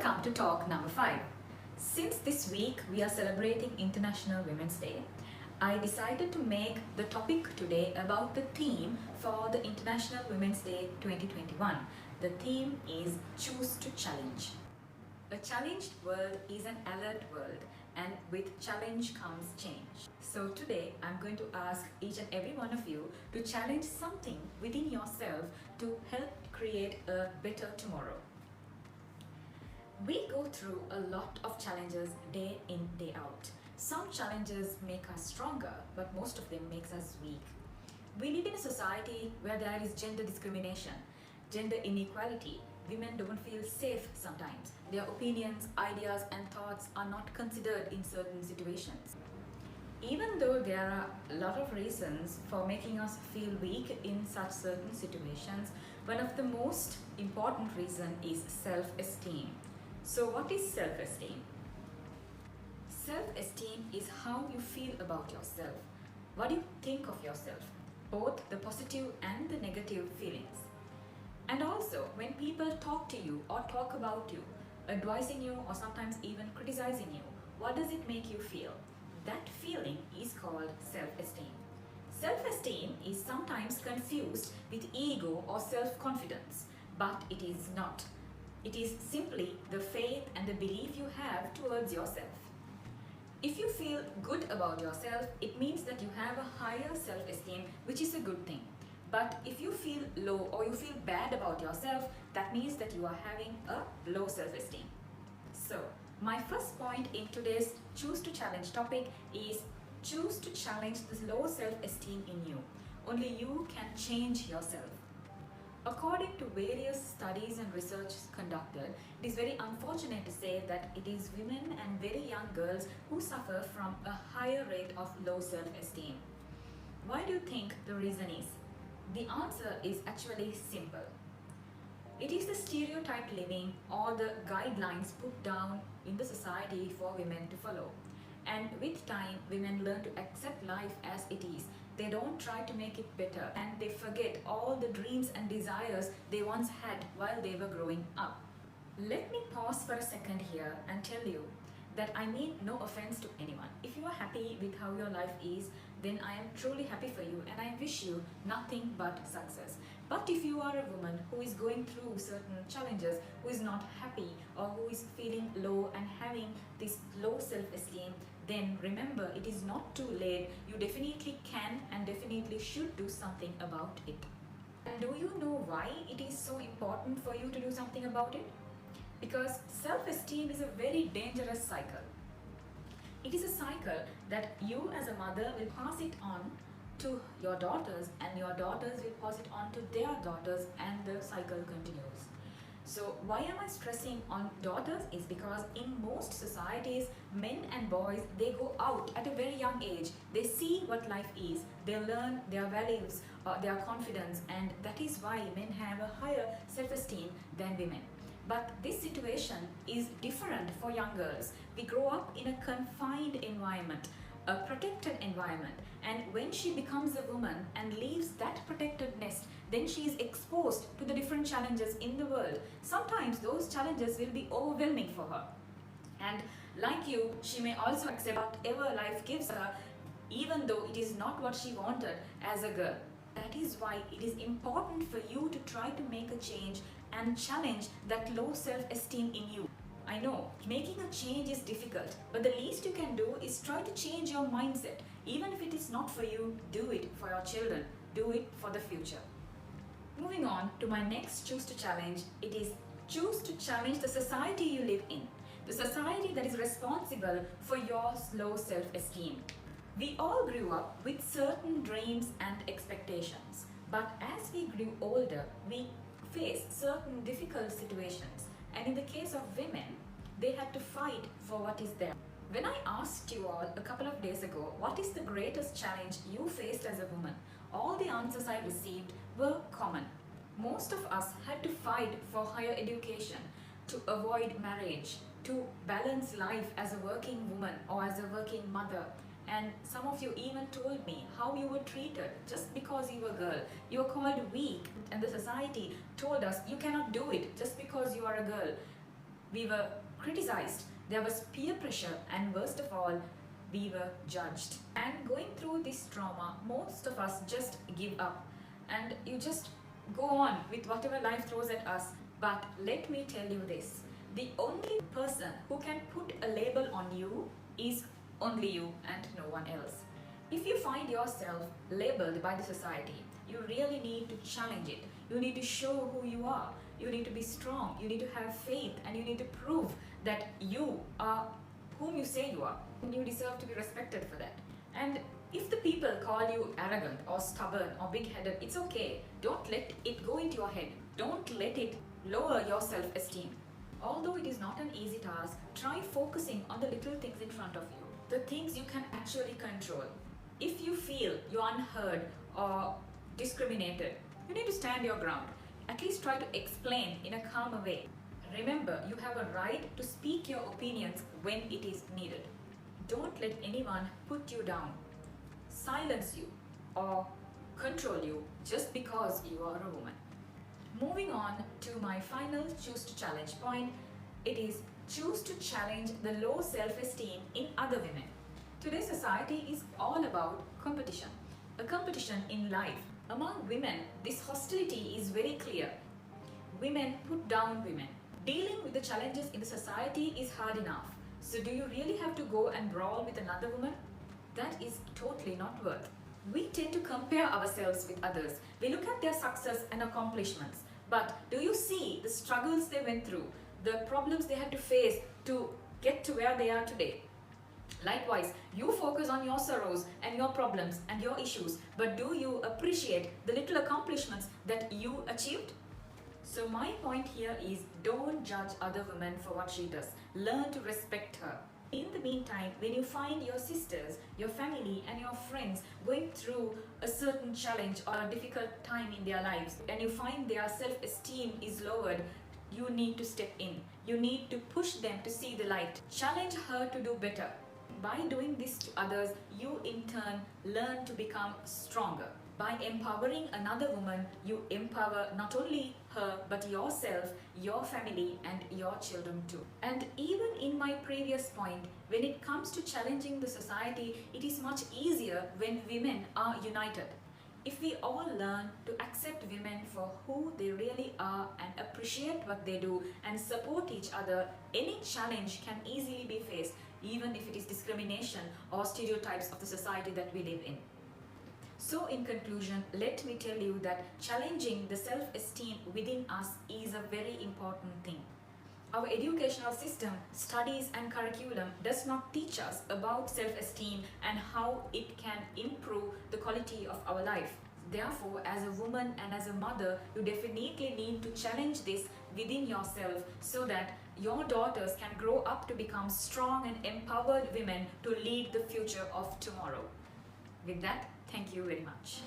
Welcome to talk number 5. Since this week we are celebrating International Women's Day, I decided to make the topic today about the theme for the International Women's Day 2021. The theme is Choose to Challenge. A challenged world is an alert world, and with challenge comes change. So today I'm going to ask each and every one of you to challenge something within yourself to help create a better tomorrow. We go through a lot of challenges day in, day out. Some challenges make us stronger, but most of them makes us weak. We live in a society where there is gender discrimination, gender inequality. Women don't feel safe sometimes. Their opinions, ideas and thoughts are not considered in certain situations. Even though there are a lot of reasons for making us feel weak in such certain situations, one of the most important reason is self-esteem. So what is self-esteem? Self-esteem is how you feel about yourself. What do you think of yourself? Both the positive and the negative feelings. And also, when people talk to you or talk about you, advising you or sometimes even criticizing you, what does it make you feel? That feeling is called self-esteem. Self-esteem is sometimes confused with ego or self-confidence, but it is not. It is simply the faith and the belief you have towards yourself. If you feel good about yourself, it means that you have a higher self-esteem, which is a good thing. But if you feel low or you feel bad about yourself, that means that you are having a low self-esteem. So, my first point in today's Choose to Challenge topic is choose to challenge this low self-esteem in you. Only you can change yourself. According to various studies and research conducted, it is very unfortunate to say that it is women and very young girls who suffer from a higher rate of low self-esteem. Why do you think the reason is? The answer is actually simple. It is the stereotype living or the guidelines put down in the society for women to follow. And with time, women learn to accept life as it is. They don't try to make it better, and they forget all the dreams and desires they once had while they were growing up. Let me pause for a second here and tell you that I mean no offense to anyone. If you are happy with how your life is, then I am truly happy for you and I wish you nothing but success. But if you are a woman who is going through certain challenges, who is not happy or who is feeling low and having this low self-esteem, then remember, it is not too late. You definitely can and definitely should do something about it. And do you know why it is so important for you to do something about it? Because self-esteem is a very dangerous cycle. It is a cycle that you as a mother will pass it on to your daughters, and your daughters will pass it on to their daughters, and the cycle continues. So why am I stressing on daughters is because in most societies, men and boys, they go out at a very young age. They see what life is. They learn their values, their confidence, and that is why men have a higher self-esteem than women. But this situation is different for young girls. We grow up in a confined environment, a protected environment, and when she becomes a woman and leaves that protected nest, then she is exposed to the different challenges in the world. Sometimes those challenges will be overwhelming for her. And like you, she may also accept whatever life gives her, even though it is not what she wanted as a girl. That is why it is important for you to try to make a change and challenge that low self-esteem in you. I know, making a change is difficult, but the least you can do is try to change your mindset. Even if it is not for you, do it for your children. Do it for the future. Moving on to my next Choose to Challenge, it is choose to challenge the society you live in. The society that is responsible for your low self-esteem. We all grew up with certain dreams and expectations, but as we grew older, we faced certain difficult situations. And in the case of women, they had to fight for what is there. When I asked you all a couple of days ago, what is the greatest challenge you faced as a woman? All the answers I received were common. Most of us had to fight for higher education, to avoid marriage, to balance life as a working woman or as a working mother. And some of you even told me how you were treated just because you were a girl. You were called weak, and the society told us you cannot do it just because you are a girl. we were criticized, there was peer pressure, and worst of all, we were judged. And going through this trauma, most of us just give up and you just go on with whatever life throws at us. But let me tell you this, the only person who can put a label on you is only you and no one else. If you find yourself labeled by the society, you really need to challenge it. You need to show who you are. You need to be strong. You need to have faith, and you need to prove that you are whom you say you are. And you deserve to be respected for that. And if the people call you arrogant or stubborn or big-headed, it's okay. Don't let it go into your head. Don't let it lower your self-esteem. Although it is not an easy task, try focusing on the little things in front of you, the things you can actually control. If you feel you're unheard or discriminated, you need to stand your ground. At least try to explain in a calmer way. Remember, you have a right to speak your opinions when it is needed. Don't let anyone put you down, silence you, or control you just because you are a woman. Moving on to my final choose to challenge point, it is choose to challenge the low self-esteem in other women. Today's society is all about competition, a competition in life. Among women, this hostility is very clear. Women put down women. Dealing with the challenges in the society is hard enough. So do you really have to go and brawl with another woman? That is totally not worth. We tend to compare ourselves with others. We look at their success and accomplishments. But do you see the struggles they went through, the problems they had to face to get to where they are today? Likewise, you focus on your sorrows and your problems and your issues, but do you appreciate the little accomplishments that you achieved? So my point here is, don't judge other women for what she does. Learn to respect her. In the meantime, when you find your sisters, your family and your friends going through a certain challenge or a difficult time in their lives, and you find their self-esteem is lowered, you need to step in. You need to push them to see the light. Challenge her to do better. By doing this to others, you in turn learn to become stronger. By empowering another woman, you empower not only her, but yourself, your family, and your children too. And even in my previous point, when it comes to challenging the society, it is much easier when women are united. If we all learn to accept women for who they really are and appreciate what they do and support each other, any challenge can easily be faced, even if it is discrimination or stereotypes of the society that we live in. So in conclusion, let me tell you that challenging the self-esteem within us is a very important thing. Our educational system, studies and curriculum does not teach us about self-esteem and how it can improve the quality of our life. Therefore, as a woman and as a mother, you definitely need to challenge this within yourself so that your daughters can grow up to become strong and empowered women to lead the future of tomorrow. With that, thank you very much.